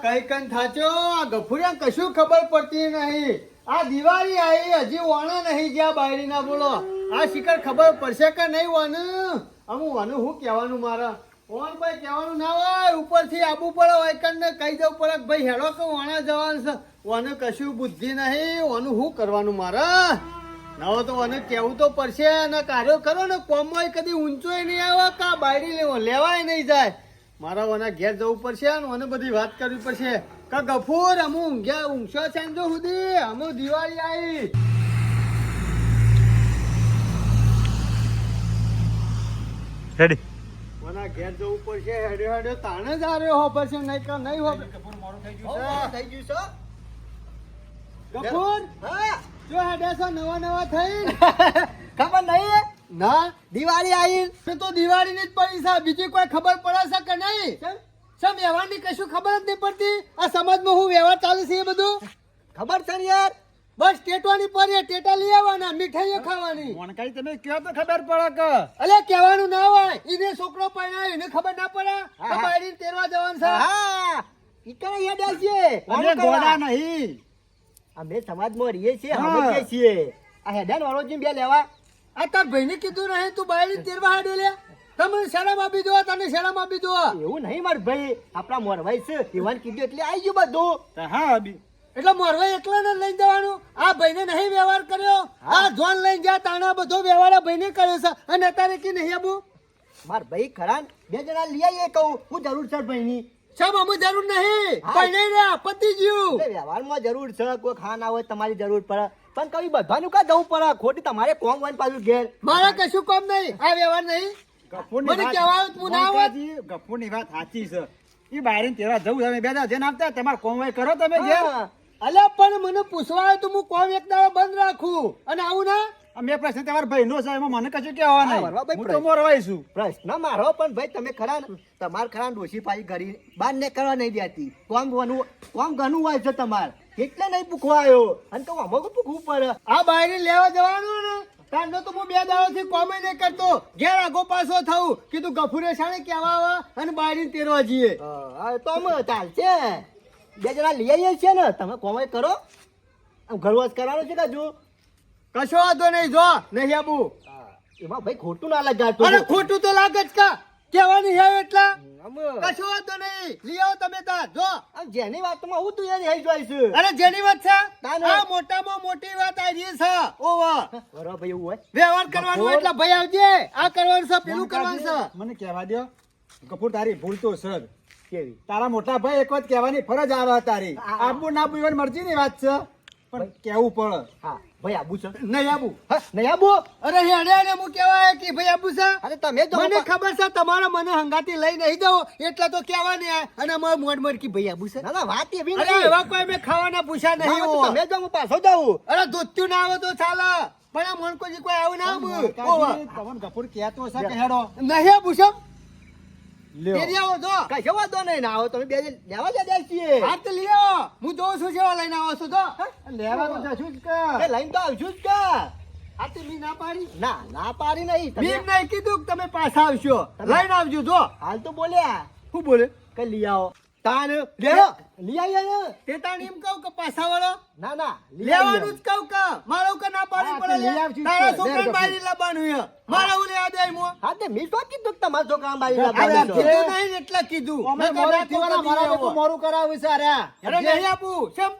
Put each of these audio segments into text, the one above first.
કઈ કઈ થાચો આ ગફુરિયા કશું ખબર પડતી નહીં. આ દિવાળી આવી હજી વાણા નહીં જ્યાં બાયરી ના બોલો. આ શિખર ખબર પડશે કે નહીં વાનું? અમુક વાનું શું કહેવાનું મારા ઓન ભાઈ કહેવાનું ના હોય, ઉપરથી આબુ પડે હોય ને કહી દઉં પડે કે ભાઈ હેડો કે વાણા જવાનું છે. વાનું કશું બુદ્ધિ નહીં, વાનું શું કરવાનું મારા? ના તો મને કેવું તો પડશે. અને કાર્યો કરો ને કોમમાં કદી ઊંચોય નહીં આવે કા બાયરી લેવાય નહીં જાય. મારા ઓના ઘેર જવું પડશે અને મને બધી વાત કરવી પડશે. કા ગફુર અમુ ઊંઘ્યા ઊંઘશો સાંજો સુધી અમુ દિવાળી આવી. રેડી ઓના ઘેર જવું પડશે. હેડ્યો હેડ્યો તાણે જ આવ્યો હો પડશે નહીં કે નહીં હો. ગફુર મોડું થઈ ગયું છે. થઈ ગયું છે ગફુર. હા જો હેડ્યા છો નવા થઈ. ખબર નહીં ના દિવાળી આવી તો દિવાળી ની જ પડી છે. બીજી કોઈ ખબર પડે છે કે નહીં? સમ વ્યવહારની કશું ખબર જ નહીં પડતી. આ સમાજમાં હું વ્યવહાર ચાલે છે એ બધું ખબર છે ને યાર. બસ ટેટવાની પડી ટેટા લઈ આવવાના, મીઠાઈઓ ખાવાની. કઈ તમે કયો તો ખબર પડે કે અલે કહેવાનું ના હોય. ઈને છોકરો પરણાયો એને ખબર ના પડે કે બાયડી તેરવા જવાનું છે. હા ઈકને યાદ આવશે. અમે ગોડા નહીં. અમે સમાજમાં રહીએ છીએ, સમજીએ છીએ. આ હેડન વાળો જીમ બે લેવા. આ તાર ભાઈને કીધું નહીં તું બાયડી તેરવા હાડે લે? તમને શરમ આપી દો, તને શરમ આપી દો. એવું નહીં માર ભાઈ, આપણા મોરવાઈ છે ઈવન કીધું એટલે આવી ગયું બધું. હા અભી એટલે મોરવાઈ એકલા ને લઈ જવાનું. આ ભાઈને નહીં વ્યવહાર કર્યો. આ જોન લઈને જા તાણા બધો વ્યવહાર આ ભાઈને કર્યો છે અને અત્યારે કે નહીં આબુ? માર ભાઈ ખરા બે જણા લઈ આવીએ કહું હું જરૂર છે ભાઈની. સબ અમે જરૂર નહીં. ભાઈને રે પતી ગયું. વ્યવહારમાં જરૂર છે, કોઈ ખા ના હોય તમારી જરૂર પડે પણ કઈ બધાનું કા જવું પડે? ખોટી તમારે કોમ હોય પાછું ઘેર. મારા કશું કામ નહીં. આ વ્યવહાર નહીં. મને કહેવાય તું ના આવત. ગફુરની વાત સાચી છે. ઈ બાયરીને તેરવા જવું તમે બે જણ આપતા તમારે કોમવાય કરો તમે ઘેર. અલ્યા પણ મને પૂછવા આવ્યો તો હું કોમ એક દાડો બંધ રાખું અને આવું ના. મેં પ્રશ્ન તમારા ભાઈનો છે એમાં મને કશું કહેવા નહીં. હું તો મોરવાઈ છું. પ્રશ્ન મારો પણ ભાઈ તમે ખરા ને તમાર ખરા ડોશી પાછી ઘરી બાર ને કરવા નહીં દેતી. કોમ ઘણું હોય છે તમારે એટલે નહીં પૂછવા આવ્યો. અને તો આમાં પૂછવું પડે. આ બાયરી લેવા જવાનું ને તારનો તો હું બે દાડોથી કોમે નહીં કરતો. ઘેર આગો પાછો થવું કીધું ગફુરે શાણે કહેવા આવે અને બાયરી તેરવા જઈએ. તો અમે ચાલશે. બે જણા લઈ આવીએ છીએ ને તમે કોમે કરો. આમ ઘરવાસ કરવાનો છે કે જો કશો વાંધો નહીં. જો નહીં આબુ એમાં ભાઈ ખોટું ના લગાડતો. અરે ખોટું તો લાગે જ કા કહેવાની હે એટલા. કશો વાંધો નહીં. લઈ આવો તમે તાર. જો જેની વાતમાં હું તું એની હઈ જોઈશ. અરે જેની વાત છે આ મોટામાં મોટી વાત આ રહી છે. ઓવા બરાબર ભાઈ એવું હોય વ્યવહાર કરવાનો એટલે ભાઈ આવજે. આ કરવાનું છે પેલું કરવાનું છે. મને કહેવા દો ગફુર તારી ભૂલ તો સર કેવી તારા મોટા ભાઈ એક વાત કહેવાની ફરજ આવે તારી. આબુ ના આબુ મરજી ની વાત છે પણ કેવું પડે. હા ભાઈ આબુ છે નહીં આબુ. નહીં આબુ. અરે હેડે ને હું કહેવાય કે ભાઈ આબુ છે. અરે તમે મને ખબર છે તમારા મને હંગાતી લઈ નહીં જાવ એટલે તો કહેવાની અને અમાર મોડ મોડ કી ભાઈ આબુ છે. ના ના વાત એવી અરે નહીં. એવા કોઈ મેં ખાવાના પૂછ્યા નહીં. તમે જો હું પાછો જાઉં. અરે દૂધ્યું ના આવે તો ચાલે પણ આ મણકોજી કોઈ આવું ના આવું. તમને ગફુર કહેતો હશે કે હેડો નહીં આબુ છે. લ્યો. લઈ આવો જો. કશો વાંધો નહીં. ના આવો તમે બે જણ લેવા જતા છીએ. હા તો લઈ આવો. હું જોઉં છું જેવા લઈને આવો છો તો. લેવા તો જશું જ કે એ લઈને તો આવશું જ કા. આ તો મી ના પાડી. ના ના પાડી નહીં. તમે મી નહીં કીધું કે તમે પાછા આવશો. લઈને આવજો જો. હાલ તો બોલ્યા શું બોલે? કે લઈ આવો. તાન લેવો લઈ આવીએ ને. તે તાન એમ કહું કે પાછા વાળો ના ના લઈ લેવાનું આવીએ. જ કહું કે મારો કે ના પાડી હા, પડે લઈ લે. આવજો. તારા લે, છોકરાને ગફુર. બારી લાવવાનું છે. મારા હું લેવા દે મો. હા તે મેં શું કીધું કે તમારા છોકરા બાઈ અરે લાવવાનું છે? કીધું નહીં એટલે કીધું. અમે નકર મોરું ના થવાના, કીધું મારા આવો. બેટું મોરું કરાવ્યું છે અરે. અરે નહીં આપું કેમ?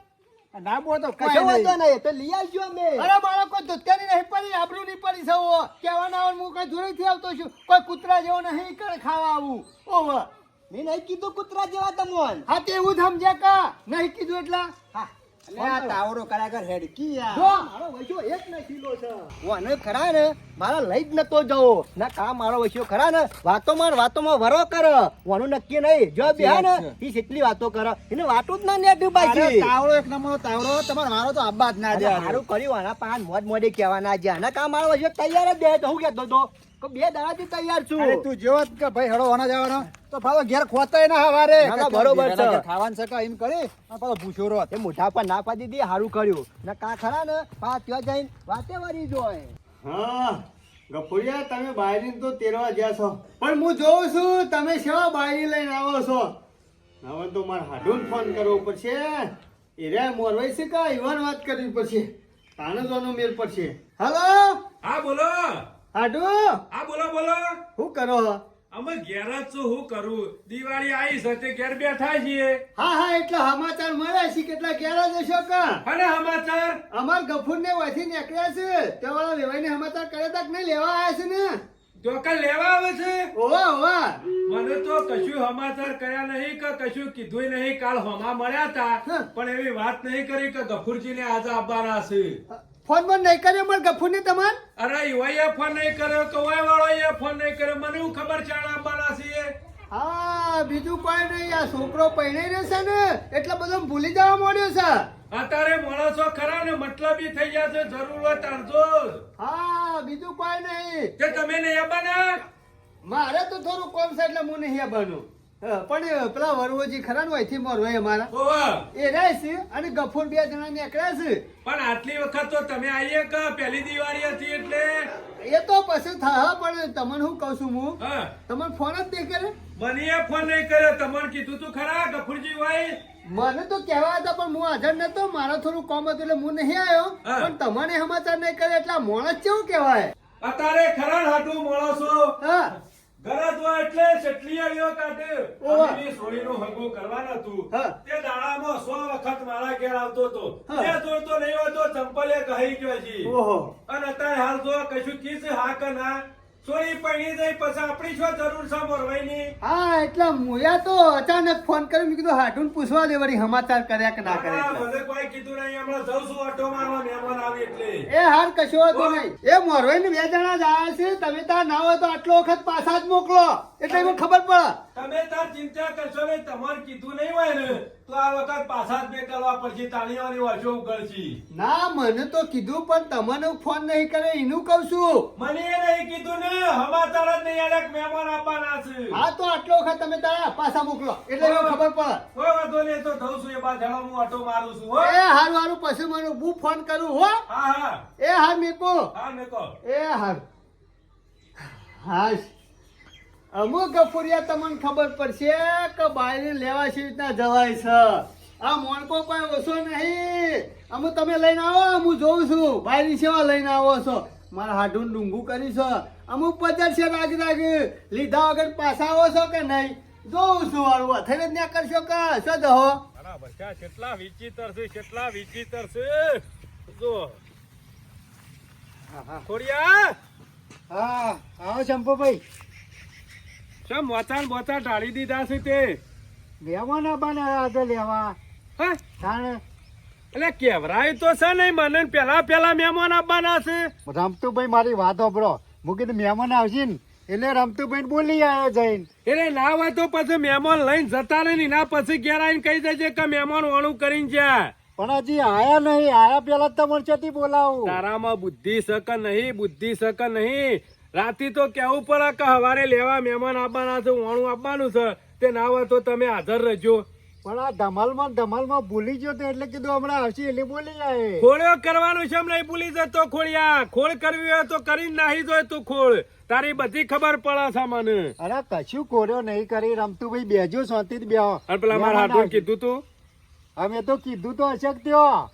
ના બોલ તો કશો કોઈ વાંધો નહીં. નહીં. તો લઈ આવજો અમે. અરે મારો કોઈ ધોતિયાની નહીં પડી આબરૂ નહીં પડી સૌ કહેવાના આવે હું કઈ જોડેથી આવતો છું. કોઈ કૂતરા જેવો નહીં કરે ખાવા આવું. ઓવા મેં નહીં કીધું કૂતરા જેવા તમોન. હા તે એવું સમજ્યા કા નહીં કીધું એટલા. હા અલે આ તાવડો કરાગર હેડકી યાર. જો મારો વૈશ્યો એક ને કિલો છે. ઓને ખરા ને મારા લઈ જ નતો જવો. ના કા મારો વૈશ્યો ખરા ને વાતોમાં વરો કર. ઓનું નક્કી નહીં. જો બે ને ઈ કેટલી વાતો કરે એને વાતો જ ના નેડ્યું અરે બાકી. તાવડો એક નંબરનો તાવડો તમારે મારો તો આબા જ ના દે. સારું કર્યું. આના પાન મોજ મોડે કહેવાના છે. આના કા મારો વૈશ્યો તૈયાર જ દે તો હું કહેતો તો કે બે દાડાથી તૈયાર છું. અરે તું જેવો જ કે ભાઈ હેડો હોના જવાનો તો પાછો ઘેર ખોતાય ના હવારે. ના, ના, બરોબર છે. ખાવાનું છે કે એમ કરી અને પાછો ભૂસ્યો રહો. એ મોઢા પર ના પાડી દીધી સારું કર્યું. ના કા ખરા ને પા ત્યાં જઈને વાતે વળી જોય. હા ગફુરિયા તમે બાયરી તો તેરવા જ્યા છો પણ હું જોઉં છું તમે સેવા બાયરી લઈને આવો છો. હવે તો મારે હાડુન ફોન કરવો પડશે. એ રે મોરવાઈ છે કા ઈવન વાત કરવી પડશે. તાને જોનો મેલ પડશે. હાલો હા બોલો. હાડુ, હા બોલો બોલો. શું કરો? અમે ઘેર જ છું, શું કરું? દિવાળી આવી છે તે ઘેર બેઠા છીએ. હા હા, એટલે સમાચાર મળ્યા છે. કેટલા ઘેરા જશો કા? અને સમાચાર અમાર ગફુર ને વહીથી નીકળ્યા છે. તે વાળા વેવાઈ ને સમાચાર કર્યા તા કે નહીં? લેવા આવ્યા છે ને? ચોકા લેવા આવે છે. ઓવા ઓવા. મને તો કશું સમાચાર કર્યા નહીં કે કશું કીધું નહીં. કાલ હોમા મળ્યા હતા હા. પણ એવી વાત નહીં કરી કે ગફુરજી ને આજે આવવાના છે. ફોન બંધ નહીં કર્યો અમાર ગફુર ને તમાર? અરે યુવાએ ફોન નહીં કર્યો, કવાય વાળાએ ફોન નહીં કર્યો. મને શું ખબર ચાણ આવવાના છીએ? હા, બીજું કોઈ નહીં. આ છોકરો પહેણાઈ રહેશે ને એટલે બધું ભૂલી જવા માંડ્યો છે. અત્યારે માણસો ખરા ને મતલબી થઈ ગયા છે. જરૂર હોય તારજો. હા, બીજું કોઈ નહીં. કે તમે નહીં આવવાના? મારે તો થોડું કોમ છે એટલે હું નહીં બનું. પણ પેલા વરવોજી ખરા ને અહીંથી મોરવાઈ અમારા ઓવા. એ રહે છે અને ગફુર બે જણા નીકળ્યા છે. પણ આટલી વખત તો તમે આવીએ કે પહેલી દિવાળી હતી એટલે? એ તો પછી થા. પણ તમને શું કહું છું હું, હા, તમને ફોન જ નહીં કરે. મને એ ફોન નહીં કર્યો. તમને કીધું તું ખરા ગફુરજી ભાઈ? મને તો કહેવા હતા પણ હું હાજર નતો. મારે થોડું કામ હતું એટલે હું નહીં આવ્યો. હા. પણ તમને સમાચાર નહીં કરે એટલે આ માણસ કેવું કહેવાય? અત્યારે ખરા હાટું માણસો હા ગરજ હોય એટલે ચટલી આવ્યો કાઢે. ઓવા. આમની સોળીનું હગું કરવાનું હતું. હા. તે દાડામાં 100 વખત મારા ઘેર આવતો હતો. હા. તે જોડતો નહીં હોય તો ચંપલે કહી ગયો છે. ઓહો. અને અત્યારે હાલ જો કશું કીધું હા કે ના. સોળી પૈણી જાય પછી આપણી શું જરૂર છે મોરવાઈની? હા, એટલે મુયા તો અચાનક ફોન કર્યો. મેં કીધું હાડુન પૂછવા દે વળી સમાચાર કર્યા કે ના ના, કર્યા. મને કોઈ કીધું નહીં. હમણાં જઉં છું ઓટો મારવા, મહેમાન આવે એટલે. એ હાર કશો હતો નહીં. એ મોરવાઈ ને બે જણા જ આવ્યા છે. તમે તાર ના હોય તો આટલો વખત પાછા જ મોકલો એટલે એમાં ખબર પડે. તમે તાર ચિંતા કરશો નહીં. તમારે કીધું નહીં હોય ને તો આ વખત પાછા જ મેકલવા પડશે. તાળીઓની વાંચો ઉગળશી. ના, મને તો કીધું પણ તમને ફોન નહીં કરે એનું કઉ છું. મને એ નહીં કીધું ને. સમાચાર જ નહીં આલ્યા કે મહેમાન આવવાના છે. હા, તો આટલો વખત તમે તારા પાછા મોકલો એટલે એમાં ખબર પડે. કોઈ વાંધો નહીં. તો જઉં છું. એ બાદ હેડો હું ઓટો મારું છું. હો. એ હારું હારું પછી મને હું ફોન કરું હો. હા હા એ હાર મેકો. હા મેકો. એ હાર. હાશ. અમુક ગફુરિયા તમને ખબર પડશે કે બાયરી લેવા સી રીતના જવાય છે. આ મોણકો કોઈ ઓછો નહીં. અમુક તમે લઈને આવો, હું જોઉં છું બાયરી સેવા લઈને આવો છો. મારા હાડું ડુંગું કરી છો. અમુક પચાસ છે રાગ રાગ લીધા વગર પાછા આવો છો કે નહીં જોઉં છું. વાળું અથડે જ ના કરશો કે શું દહો? બરાબર છે. કેટલા વિચિત્ર છે, કેટલા વિચિત્ર છે. જો ખોડિયા હા આવો ચંપુભાઈ. કેમ મોચાન બોચા ઢાળી દીધા છે તે? લેવા ના બને આગળ લેવા હા, તાણે એટલે કેવરાય તો છે નહીં મને. પેલા મહેમાન આવવાના છે. રમતુભાઈ મારી વાત સાંભળો. હું કીધું મહેમાન આવશે ને એટલે રમતુભાઈ બોલી આવ્યો જઈને. એટલે ના હોય તો પછી મહેમાન લઈને જતા રહે ને એના પછી ઘેર આવીને કહી દેજે કે મહેમાન વાળું કરીને જાય. પણ હજી આયા નહીં. આયા પેલા તમારે ચોથી બોલાવું. તારામાં બુદ્ધિ સક નહીં, બુદ્ધિ સક નહીં. રાતી તો કેવું પડે કે હવારે લેવા મહેમાન આવવાના છે, વાણું આવવાનું છે. તે ના હોય તો તમે હાજર રહેજો. પણ આ ધમાલમાં ભૂલી ગયો તો એટલે કીધું હમણાં આવશે એટલે બોલી જાય. ખોળ્યો કરવાનું છે, એમ નહીં ભૂલી જતો ખોળિયા. ખોળ કરવી હોય તો કરીને નાહી જોય તું ખોળ. તારી બધી ખબર પડે છે મને. અરે કશું કોર્યો નહીં કરી. રમતુભાઈ બેજો શાંતિ જ બેહો. અને પેલા મારા હાથું કીધું તું? અમે તો કીધું તો હશે કે ત્યો.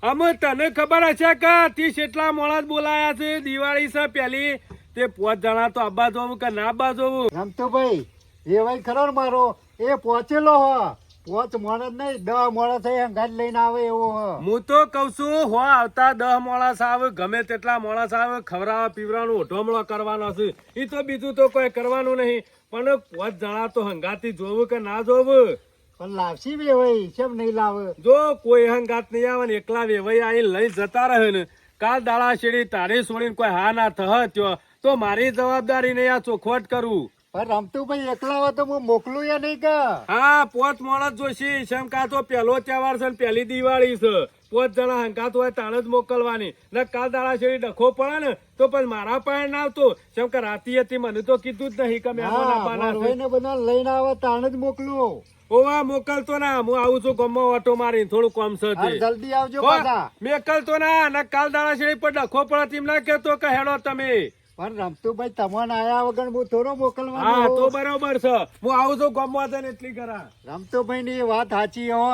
અમે તને ખબર હશે કે 30 એટલા માણસ બોલાયા છે. દિવાળી છે પેલી. તે 5 જણા તો આબા જોવું કે ના આબા જોવું? રમતુભાઈ એવાય ખરો ને મારો એ પહોંચેલો હ. 5 માણસ નહીં 10 માણસ અંગાજ લઈને આવે એવો હ. હું તો કઉ છું હો આવતા 10 માણસ આવે, ગમે તેટલા માણસ આવે, ખવડાવવા પીવડાવવાનું ઓઢોમણો કરવાનો છે. એ તો બીજું તો કોઈ કરવાનું નહીં. પણ 5 જણા તો હંગાથી જોવું કે ના જોવું? પણ લાવશી વેવાઈ કેમ નહીં લાવે? જો કોઈ હંગાત નહીં આવે ને એકલા વેવાઈ આવીને લઈ જતા રહે ને કાલ દાડા શેડી તારી છોડીને કોઈ હા ના થહ ત્યો તો મારી જવાબદારી નહીં આ ચોખવટ કરું. પણ રમતુભાઈ એકલા હોય તો હું મોકલું યા નહીં કે? હા 5 માણસ જોશી. શંકા તો પહેલો તહેવાર છે ને પહેલી દિવાળી છે. 5 જણા હંકાત હોય તાણ જ મોકલવાની. ને કાલ દાડા શેડી ડખો પડે ને તો પછી મારા પાસે ના આવતો. શંકા રાતી હતી મને તો કીધું જ નહીં કે મહેમાન આવવાના છે. ને બધા લઈને આવે તાણ જ મોકલું. ઓવા મોકલતો ના. હું આવું છું ગમો ઓટો મારી થોડું કોમ છે તે. જલ્દી આવજો પાછા. મેકલતો ના. ને કાલ દાડા શેડી પર ડખો પડે તેમ ના કેતો કે હેડો તમે. પણ રમતુભાઈ તમને આયા વગર હું થોડો હા મોકલવાનો તો બરોબર છે હું આવું છું ગામમાં તને એટલી કરા રમતુભાઈ ની વાત સાચી હો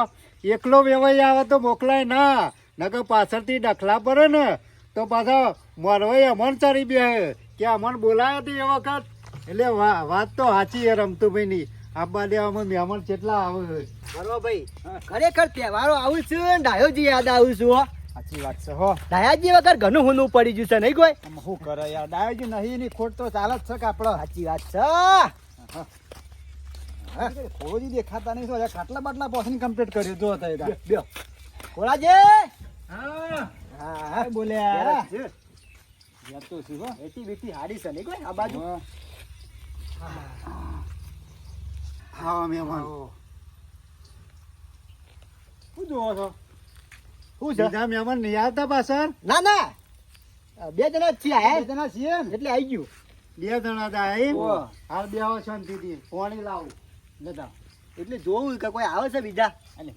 એકલો વેવાઈ આવે તો મોકલાય ના નકર પાછળથી ડખલા પડે ને તો પાછા મરવાઈ અમન ચડી બે કે અમન બોલાયા હતી એ વખત એટલે વાત તો સાચી છે રમતુભાઈ ની આબા દેવામાં મહેમાન કેટલા આવે બરોબર ભાઈ ખરેખર તહેવારો આવું છું ને ડાયોજી યાદ આવું છું હો સાચી વાત છે હો ડાયાજી વગર ઘણું હુનું પડી ગયું છે નહીં કોઈ આમ શું કરે યાર ડાયોજી નહીં ની ખોટ તો ચાલે જ છે કે આપડે સાચી વાત છે ખોજી દેખાતા નહીં તો ખાટલા બાટલા પોસની કમ્પ્લીટ કર્યું જો હતા બ્યો કોલાજી હા હા બોલ્યા યાર તો શું હો એટી બેટી હાડી છે નહીં કોઈ આ બાજુ હા મહેમાન શું જોવો છો શું છે બીજા મહેમાન નહીં આવતા પાછળ ના ના બે જણા જ છીએ આયા બે જણા છીએ ને એટલે આવી ગયું બે જણા હતા એમ ઓહ. હાલ બે આવો શાંતિથી પાણી લાવું લેતા એટલે જોવું કે કોઈ આવે છે બીજા અલે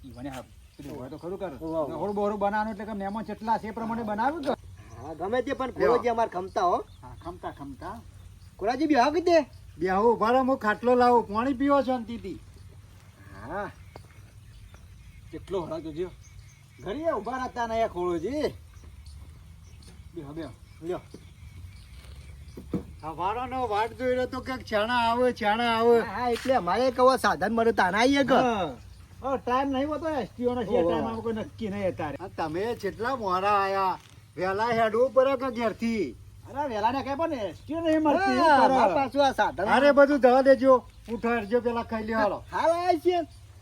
ઈવાને હા પેલું હોય તો ખરું કર ઓહ. થોડું બોરું બનાવવાનું એટલે કે મહેમાન કેટલા છે એ પ્રમાણે બનાવ્યું કે હા ગમે તે પણ કોલાજી અમાર ખમતા હો હા ખમતા ખમતા કોલાજી બી હા કીધે બે આવું બરાબર હું ખાટલો લાવું પાણી પીવો શાંતિથી હા કેટલો હળા જોજો ઘરે ઉભા રહેતા નહીં ખોળોજી બે બે લ્યો સવારનો વાટ જોઈ રહ્યો તો કે છાણા આવે હા એટલે અમારે કહો સાધન મળે તાના આવીએ કે ટાઈમ નહીં હોતો એસટીઓ નો ઓહો. ટાઈમ આમ કોઈ નક્કી નહીં અત્યારે આ તમે જેટલા મોડા આયા વહેલા હેડવું પડે કે ઘેરથી અરે વેલા ને કઈ પણ એસટીઓ નહીં મળતી હા, શું મારા કરે? પાછું આ સાધન અરે બધું જવા દેજો ઉઠાડજો પેલા ખાઈ લ્યો હાલો હાલ આવ્યા છીએ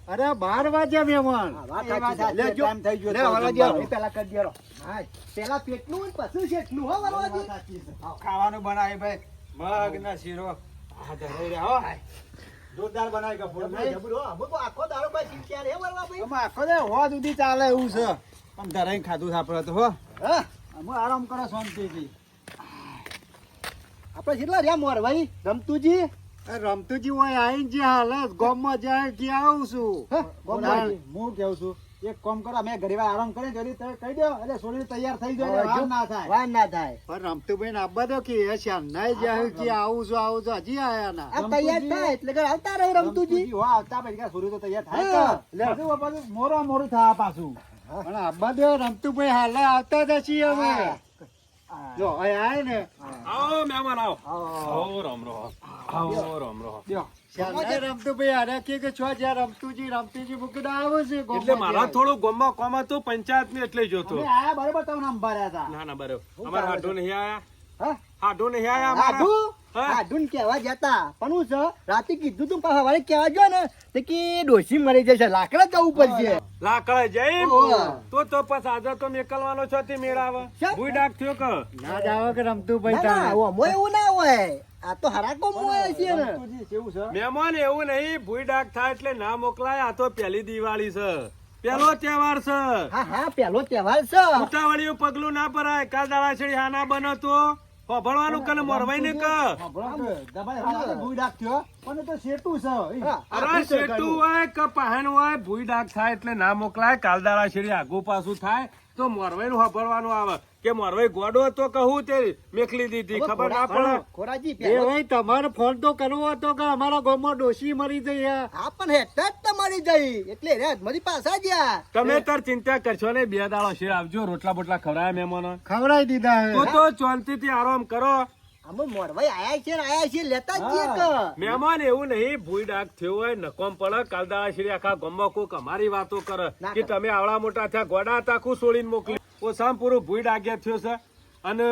અરે 12 વાગ્યા મહેમાન હા, વાત એ વાત સાચી છે. સાચી, લેજો. ટાઈમ થઈ ગયો લે, તો વરવાજી જમવાનો. આવો. એ પેલા કરી દેરો. હા, પેલા પેટનું ને પછી શેઠનું, હો, વરવાજી? ખાવાનું બનાવી ભાઈ મગ ના શીરો આ ધરાઈ રહ્યા હો જોરદાર બનાવી કપૂર જબરું, જબરું, હો. અમે તો આખો દાડો ભાઈ શીખ્યા રે, વરવાભાઈ. આમાં આખો દે હોવા સુધી ચાલે એવું છે પણ ધરાઈ ખાધું સાપડે તો હો હા, અમે આરામ કરો શાંતિથી આપણે કેટલા રહ્યા મોરભાઈ રમતુજી રમતુજી હોય આવીને જે હાલત ગામમાં જાય કે આવું છું હા, બોલાય. હું કેવું છું એક કામ કરો અમે ઘડીવાર આરામ કરીને જલ્દી તમે કહી દો એટલે સોરી તૈયાર થઈ જાય એટલે વાર ના થાય વાર ના થાય પણ રમતુભાઈ ને આબા દો કે એ શાનાય જાય કે આવું છું હજી આયા ના આ તૈયાર થાય એટલે કે આવતા રહે રમતુજી હો આવતા પછી કે સોરી તો તૈયાર થાય હા, કે લે પાછું મોરું થવા પાછું પણ આબા દો રમતુભાઈ હાલે આવતા જ છીએ અમે જો અહીં આય ને આવો મહેમાન આવો આવો રામ રામ આવો રામ રામ લ્યો. શાનાય રમતુભાઈ હારે કે છો જ્યાં રમતુજી મૂકીને આવું છે એટલે ગામમાં મારા જાય. થોડું ગામમાં કોમ હતું પંચાયત ની એટલે જોતો અમે આયા બરોબર તમને આમ ભર્યા હતા ના ના બરોબર અમારે હાડો નહીં આયા હા? હાડો નહીં આયા અમારા આઢું? હા. આઢું ને કહેવા જતા પણ હું છે રાતે કીધું તું પાછા વાળે કહેવા જો ને તો કે ડોશી મરી જશે લાકડા જવું પડશે લાકડા જઈ ઓહો. તો પછી આજે તો મેકલવાનો છો તે મેળાવે શા? ભૂઈ ડાક થયો કે ના જાવ કે રમતુભાઈ ના, ના, તારે. ઓમો એવું ના હોય આ તો હરાકો મોય છે ને રમતુજી કેવું છે મહેમાન એવું નહીં ભૂઈ ડાક થાય એટલે ના મોકલાય આ તો પહેલી દિવાળી છે પેલો તહેવાર છે હા હા પેલો તહેવાર છે ઉતાવળિયું પગલું ના ભરાય કાલ દાડા છેડી હા ના બનો તો ભણવાનું કને મોરવાઈ ને કે દબાઈ હાલ ભૂઈ ડાક થયો પણ એ તો શેઠું છે ઈ. હા, અરે આઢું છે શેઠું ઘરનું. હોય કે પહાણ હોય ભૂઈ ડાક થાય એટલે ના મોકલાય કાલ દાડા છેડી આગુ પાછું થાય તો મોરવાઈ નું ભણવાનું આવે કે મોરવાઈ ગોડો તો કહું તે મેકલી દીધી ખબર ના પડે ખોરાજી એ પેલો ભાઈ તમારે ફોન તો કરવો હતો કે અમારા ગામમાં ડોશી મરી જઈ હે. હા પણ હેઠ જ તમારી જઈ એટલે રે મારી પાછા ગયા તમે તાર ચિંતા કરશો ને 2 દાડા શેર આવજો રોટલા બોટલા ખવડાય મહેમાનો ખવડાવી દીધા હે. તો શાંતિથી આરામ કરો અમે મોરભાઈ આયા છે લેતા જ જઈએ કે મહેમાન એવું નહીં ભૂઈ ડાક થયો હોય નકોમ પડે કાલદાળા શ્રી આખા ગામમાં કોક અમારી વાતો કરે ના કે કરે. તમે આવડા મોટા થયા ગોડા હતા આખું છોડીને મોકલી ઓછામાં પૂરું ભૂઈ ડાગ્યા થયો છે અને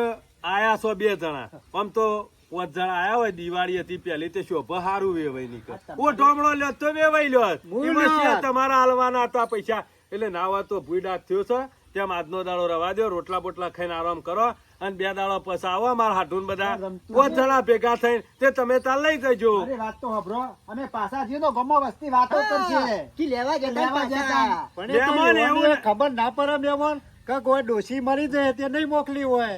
આયા છો 2 જણા આમ તો 5 જણા આયા હોય દિવાળી હતી પહેલી તે શોભા હારું વેવાઈ નીકળ ઓ ઢોમળો લ્યો તો વેવાઈ લ્યો એમાં શિયા તમારા હાલવાના હતા પૈસા એટલે ના હોય તો ભૂઈ ડાક થયો છે તેમ આજનો દાડો રવા દો રોટલા બોટલા ખાઈને આરામ કરો અને 2 દાડા પછી આવો મારા હાડુન બધા 5 જણા ભેગા થઈને તે તમે તાર લઈ જજો અરે વાત તો હબરો અમે પાછા જઈએ તો ગમો વસ્તી વાતો કરશે કી લેવા જતા લેવા જતા. પાછા. પણ એ તો મહેમાન એવું યુવાનોને ને. ખબર ના પડે મહેમાન કે કોઈ ડોશી મરી જાય તે નહીં મોકલી હોય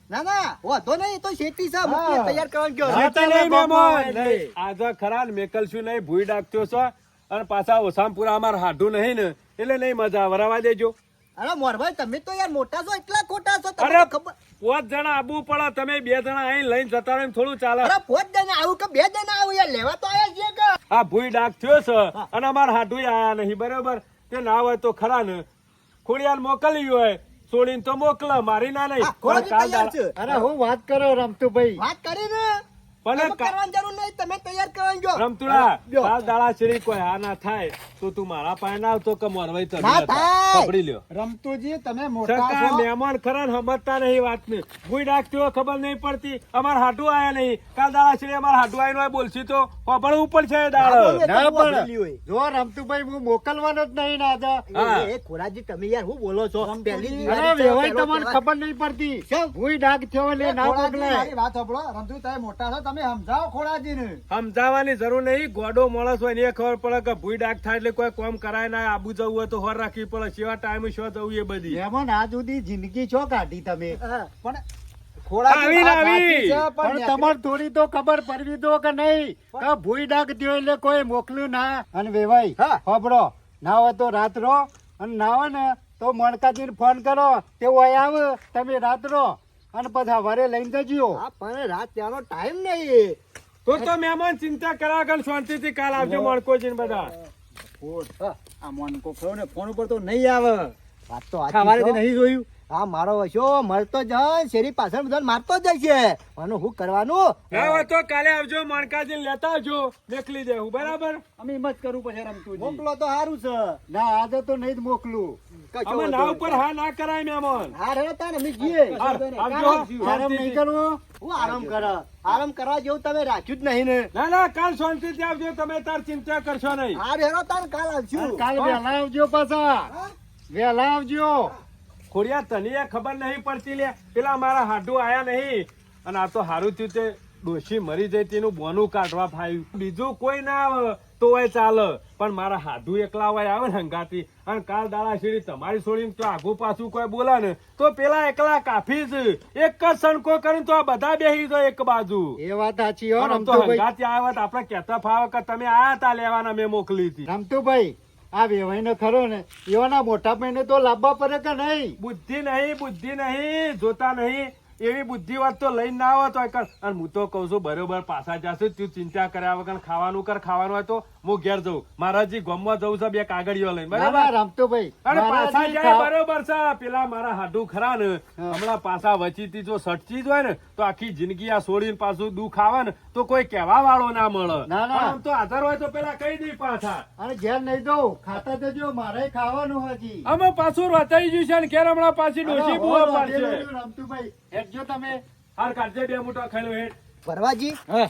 ના ના વાંધો નહીં એ તો શેઠી છે મૂકી તૈયાર કરવાનું કયો હા. જતા નહીં ગામમાં મહેમાન. હોય નહીં. આજે ખરા ને મેકલશું નહીં ભૂઈ ડાકત્યો છે અને પાછા ઓસામપુરા અમારે હાડું નહીં ને એટલે નહીં મજા આવે રવા દેજો અરે મોરભાઈ તમે તો યાર મોટા છો એટલા ખોટા છો તમને અરે ખબર પાંચ જણા આવવું પડે, તમે 2 જણા અહીં લઈને જતા રહો એમ થોડું ચાલે. અરે 5 જણા આવું કે 2 જણા આવું યાર, લેવા તો આયા છીએ કે. આ ભૂઈ ડાક થયો છે અને અમારા હાડુય આયા નહીં, બરાબર? તે ના હોય તો ખરા ને, ખોડિયાર મોકલી હોય છોડીને તો મોકલે, મારી ના નહીં. હા, ખોળો પણ કાલ તૈયાર છે. અરે હું વાત કરો રમતુભાઈ. વાત કરીને પણ તમે કરવાની જરૂર નહીં, તમે તૈયાર કરવાનું જો. રમતુડા, બ્યો. કાલ દાડા શેરી કોઈ હા ના થાય તો તું મારા પાસે ના આવતો કે મોરવાઈ તમે ના હતા. થાય. પકડી લ્યો. રમતુજી તમે મોટા સરકાર છો. મહેમાન ખરા ને સમજતા નહીં વાતને. ભૂઈ ડાક થયો ખબર નહીં પડતી, અમાર હાડુ આયા નહીં. કાલ દાડા શેરી અમાર હાડુ આવીને હોય બોલશી તો ખબર ઉપર છે દાડો. હા, ના તો પણ વાપરેલી હોય. જો રમતુભાઈ હું મોકલવાનો જ નહીં ના હતા. હા. એ ખોરાજી તમે યાર શું બોલો છો? પહેલી અરે દિવાળી છે, વેવાય પહેલો તમને તહેવાર. ખબર નહીં પડતી. કેમ? ભૂઈ ડાક થયો એટલે ના મોકલાય. મારી વાત સાંભળો રમતું તમે મોટા છો તમે સમજાવો ખોડાજીને. સમજાવવાની જરૂર નહીં, ગોડો માણસ હોય ને એ ખબર પડે કે ભૂઈ ડાક થાય એટલે કોઈ કામ કરાય ના. આબુ જવું હોય તો હોર રાખવી પડે, સેવા ટાઈમે શું જવું એ બધી. એમાં આજ સુધી જિંદગી છો કાઢી તમે. હા. પણ ખોડાજી આવી ને વાત આવી. સાચી છે, પણ તમારે થોડી તો ખબર પડવી દો કે નહીં કે ભૂઈ ડાક થયો એટલે કોઈ મોકલ્યું ના. અને વેવાઈ હા. ખબરો ના હોય તો રાત રહો, અને ના હોય ને તો મણકાજીને ફોન કરો, તે હોય આવે, તમે રાત રહો અને પછી સવારે લઈને જજો. હા, પણ રાત ત્યાંનો ટાઈમ નહીં. તો મહેમાન ચિંતા કરા કર, શાંતિથી કાલ આવજો મણકોજી ને બધા. હા. આ મોનકો ખરો ને ફોન ઉપર તો નહીં આવે. વાત તો સાચી ખાવાને છે. તે નહીં જોયું. હા, મારો વશો મળતો જાય, શેરી પાછળ બધા મારતો જ જાય છે. આનું શું કરવાનું? ના હોય તો કાલે આવજો, મણકાજી લેતા આવજો, મેકલી દેવું, બરાબર? અમે એમ જ કરવું પછી રમતુજી. મોકલો તો સારું છે. ના આજે તો નહીં જ મોકલું. કશો અમે વાંધો ના નહીં. ઉપર હા ના કરાય મહેમાન. હા, રે તાન અમે જઈએ. આવજો. આરામ નહીં કરવો. હું આરામ કરે? આરામ કરવા જેવું તમે રાખ્યું જ નહીં ને. ના ના, કાલ શાંતિથી આવજો, તમે તાર ચિંતા કરશો નહીં. હા, રેડો તાન કાલ આવશું. કાલ વહેલા આવજો પાછા. હા? વહેલા આવજો. ખોડિયા તને એ ખબર નહીં પડતી લે, પેલા મારા હાડુ આયા નહીં અને આ તો હારું થયું તે ડોશી મરી જાય તેનું બોનું કાઢવા ફાયું. બીજું કોઈ ના આવે તો હોય ચાલે, પણ મારા હાડુ એકલા હોય આવે ને હંગાતી, અને કાલ દાડા શેરી તમારી છોડીને તો આગુ પાછું કોઈ બોલે ને તો પેલા એકલા કાફી જ. એક જ સણકો કરીને તો આ બધા બેસી જાય એક બાજુ. એ વાત સાચી હો પણ આમ તો રમતુભાઈ. હંગાતી આવ્યા તો આપણે કહેતા ફાવે કે તમે આયા તા લેવાના, મેં મોકલી હતી. રમતુભાઈ આ વેવાઈ નો ખરો ને એવાના મોટા ભાઈને તો લાવવા પડે કે નહીં. બુદ્ધિ નહીં જોતા નહીં, એવી બુદ્ધિ વાત તો લઈને ના આવો તો કર. અને હું તો કઉ છું બરોબર પાછા જશે, તું ચિંતા કર્યા વગર ખાવાનું કર. ખાવાનું હોય તો હું ઘેર જઉં, મારા જી ગામમાં જવું છે 2 કાગળીઓ લઈને, ના, ના, બરાબર? રમતુભાઈ અને પાછા મારાથી જાય ખાવ- બરોબર છે. પેલા મારા હાડુ ખરા ને હમણાં પાછા વચીથી જો સટચી જ હોય ને તો આખી જિંદગી આ છોડીને પાછું દુઃખ આવે ને તો કોઈ કહેવા વાળો ના મળે. ના, ના. પણ આમ તો હાજર હોય તો પેલા કહી દઈ પાછા. અને ઘેર નહીં દઉં ખાતા જજો, મારે ખાવાનું હજી. અમે પાછું રચાઈ ગયું છે ને ઘેર હમણાં પાછી ડોશી અરે, બુઆ હો, પાડશે. વાટેલું રમતુભાઈ હેઠજો તમે. હાલ કાઢજે 2 મોટા ખાઈ લો હેઠ. ભરવાજી, હા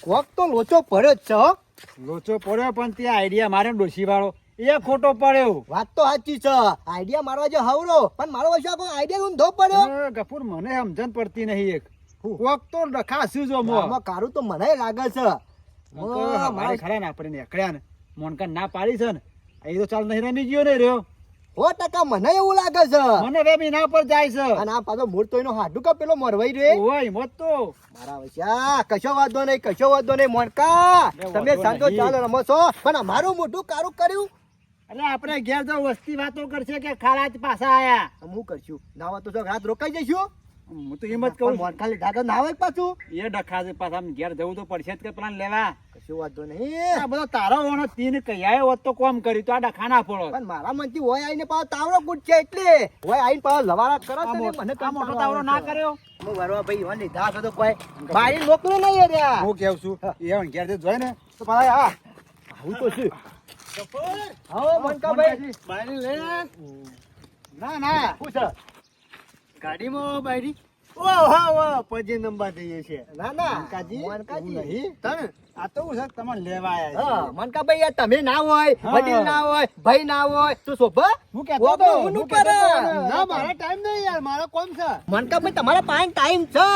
કોક તો લોચો પડ્યો જ છે હો. લોચો પડ્યો પણ ત્યાં આઈડિયા મારે ડોશી વાળો એ ખોટો પડ્યો. વાત તો સાચી છે. આઈડિયા મારવા જો હવરો, પણ મારો વશો કોઈ આઈડિયા ઊંધો પડ્યો. અરે, ગફુર મને સમજણ પડતી નહીં. એક કોક તો ડખાશું જો મો. આમાં કારું તો મને લાગે છે. મારે ખરા ને આપણે નીકળ્યા ને મોનકા ના પાડી છે ને એ તો ચાલ નહીં રમી ગયો ને રહ્યો. 100% મને એવું લાગે છે. મને રેમી ના પર જાય છે. અને આ પાછો મૂળ તો એનો હાડું કા પેલો મરવાઈ રે. ઓય મોત તો મારા વશ્યા કશો વાંધો નહીં, કશો વાંધો નહીં મોનકા. વાંધો તમે સાંજો નહીં. ચાલ રમો છો, પણ અમારું મોઢું કારું કર્યું. એટલે આપણે ઘેર તો વસ્તી વાતો કરશે કે ખાલા જ પાછા આયા. હું કરશું નાવા તો જો રાત રોકાઈ જઈશું. હું તો એમ જ પણ કહું મોનકા લીધા વગર ના આવે પાછું. એ ડખા છે પાછા આમ ઘેર જવું તો પડશે જ કે પ્લાન લેવા. કશો વાંધો નહીં. આ બધો તારો ઓણો તીન કયાયો હોત તો કોમ કર્યું તો આ ડખા ના પડો. પણ મારા મનથી હોય આઈને પાછો તાવડો કૂટ છે એટલે હોય આઈને પાછો લવારા કરો છો ને મને આ મોટો તાવડો ના કર્યો. હું વરવા ભાઈ ઈવન લીધા છો તો કોઈ બારી મોકલું નહીં યાર. હું કેવું છું એ ઘેર જે જોઈ ને તો પાછા હા આવું તો શું હા મોનકા ભાઈ બાયરી લઈને ના ના શું છે? ગાડીમાં બાયરી વાહ પછી નંબર દઈએ છે. ના ના મોનકાજી, મોનકાજી એવું નહીં. તને આ તો હું છે તમને લેવા આયા હા મનકાભાઈ યાર તમે ના હોય, હા. વડીલ ના હોય, ભાઈ ના હોય તો શોભા હું કહેતો વો હતો, તો ઊનું હું કહેતો પર. હતો. ના મારા ટાઈમ નહીં યાર મારા કોમ છે. મનકાભાઈ તમારા પાસે ટાઈમ છે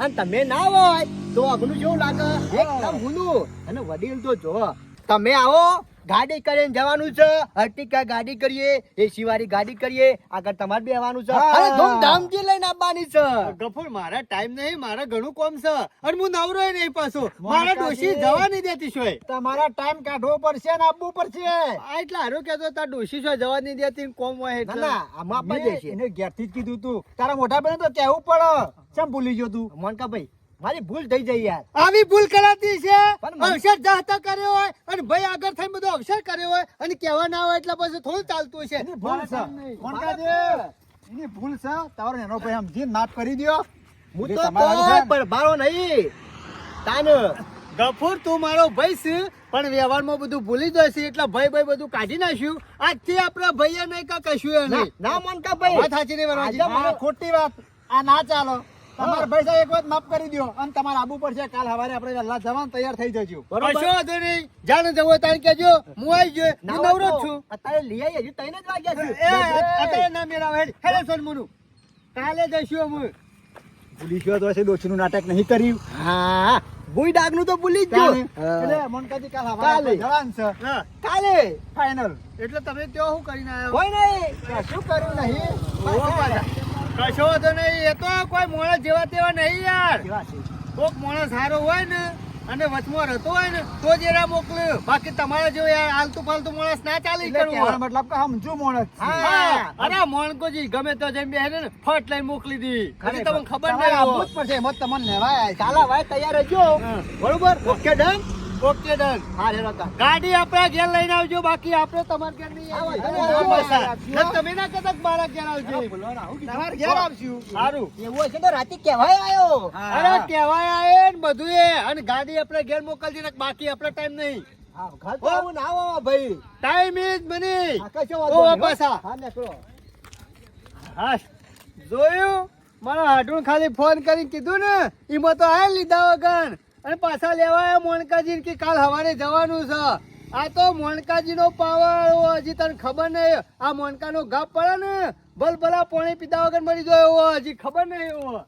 અને તમે ના હોય તો અગનું જેવું લાગે એકદમ ઊનું. અને વડીલ તો જો તમે આવો ગાડી કરીને જવાનું છે. અર્ટિકા ગાડી કરીએ, એસી વાળી ગાડી કરીએ, આગળ તમારે બેહવાનું છે. હા. અને ધૂમધામથી લઈને આવવાની છે. ગફુર મારા ટાઈમ નહીં, મારા ઘણું કોમ છે અને હું નવરોય નહીં પાછો. મારા મોનિકાજી. ડોશી જવા નહીં દેતી શોય. તમારા ટાઈમ કાઢવો પડશે ને આપવું પડશે. આ એટલે હારું કહેતો તાર ડોશી શોય જવા નહીં દેતી કોમ હોય ના એટલે. ના આમાં આપવા મેં દેશે. એને ઘેરથી જ કીધું તું. તારા મોટા બેન તો કહેવું પડે. ચમ ભૂલી ગયો તું? મોનકાભાઈ મારી ભૂલ થઈ જઈ યાર. આવી ભૂલ કરાતી છે. પણ મને- અવસર જાહેર કર્યો હોય અને ભાઈ આગળ થઈને બધો અવસર કર્યો હોય અને કહેવા ના હોય એટલે પછી થોડું ચાલતું છે. એની ભૂલ છે. મોનકાજી, એની ભૂલ છે. તારો એનો ભાઈ સમજીને માફ કરી દ્યો. હું જે તો તમારા કોઈ છે ને, પણ ભારો નહીં. તાન ગફુર તું મારો ભાઈ છે પણ વ્યવહારમાં બધું ભૂલી જશે એટલે ભાઈ ભાઈ બધું કાઢી નાખ્યું. આજથી આપણા ભાઈએ નહીં કે કશું એ ના નહીં. ના મોનકાભાઈ. વાત સાચી નહીં વરવાજી? આજે આ ખોટી વાત. આ ના ચાલો. તમારા ભાઈ સાહેબ એક વાત માફ કરી દ્યો અને તમારે આવવું પડશે. કાલ સવારે આપણે વહેલા જવાનું તૈયાર થઈ જજો. બરોબર. કશો વાંધો નહીં. જાણે જવું હોય તારે કહેજો. હું આવી ગયો. ના હું હોય નવરો જ તો છું. અત્યારે લઈ આવી હજુ 3 જ વાગ્યા છે. અત્યારે ના મેળાવ હેડ. હેડે સોનમુનું. કાલે જઈશું અમે. ભૂલી ગયો તો હશે, ડોશીનું નાટક નહીં કર્યું. હા ભૂઈ ડાગનું તો ભૂલી જ ગયો. એટલે મોનકાજી કાલ સવારે કાલે. આપણે જવાનું છે. હા. કાલે ફાઇનલ. એટલે તમે ત્યાં શું કરીને આવ્યા? કોઈ નહીં. શું કર્યું નહીં? ઓહો પાછા. કશો વાંધો નહીં. એ તો કોઈ માણસ જેવા તેવા નહીં યાર. કેવા છે? કોક માણસ સારો હોય ને અને વચમાં રહેતો હોય ને તો જ એરા મોકલ્યો. બાકી તમારા જેવો યાર આલતુ ફાલતુ માણસ ના ચાલી એટલે કરવું. કહેવાનો મતલબ કે સમજુ માણસ છે. હા. અરે મોણકોજી ગમે તો જેમ બેહે ને ફટ લઈને મોકલી દી. હજી તમને ખબર તમારે નહીં આવવું હોય. જ પડશે. એમાં જ તમને લેવાય આવ્યા છે. ચાલા ભાઈ તૈયાર રહેજો. હા. બરોબર ઓકે ડન. Okay done. હા હેરો તા. ગાડી આપણા ઘેર લઈને આવજો. બાકી આપણે તમારા ઘેર નહીં આવો, આવીએ. આવો, હા, બસ. આવો. ના, તમે ના કહેતા કે મારા ઘેર આવજો. તમારે ઘેર આવશું. સારું. એવું હશે તો રાતે કહેવાય આવ્યો. અરે કહેવાય આયે ને બધું એ અને ગાડી આપણે ઘેર મોકલજી ને બાકી આપણે ટાઈમ નહીં. હા ઘર તો આવું ના આવો ભાઈ. Time is money. આ કશો ઓ વાંધો નહીં, હો. પાછા. હા નીકળો. હા જોયું મારા હાડું ખાલી ફોન કરીને કીધું ને એમાં તો આ લીધા વગર અને પાછા લેવાયા મોણકાજી કે કાલ સવારે જવાનું છે. આ તો મોણકાજી નો પાવર હજી તને ખબર નહીં. આ મોણકા નો ગાપ પડે ને ભલ ભલા પાણી પીધા વગર મરી ગયો હજી ખબર નહીં એવો.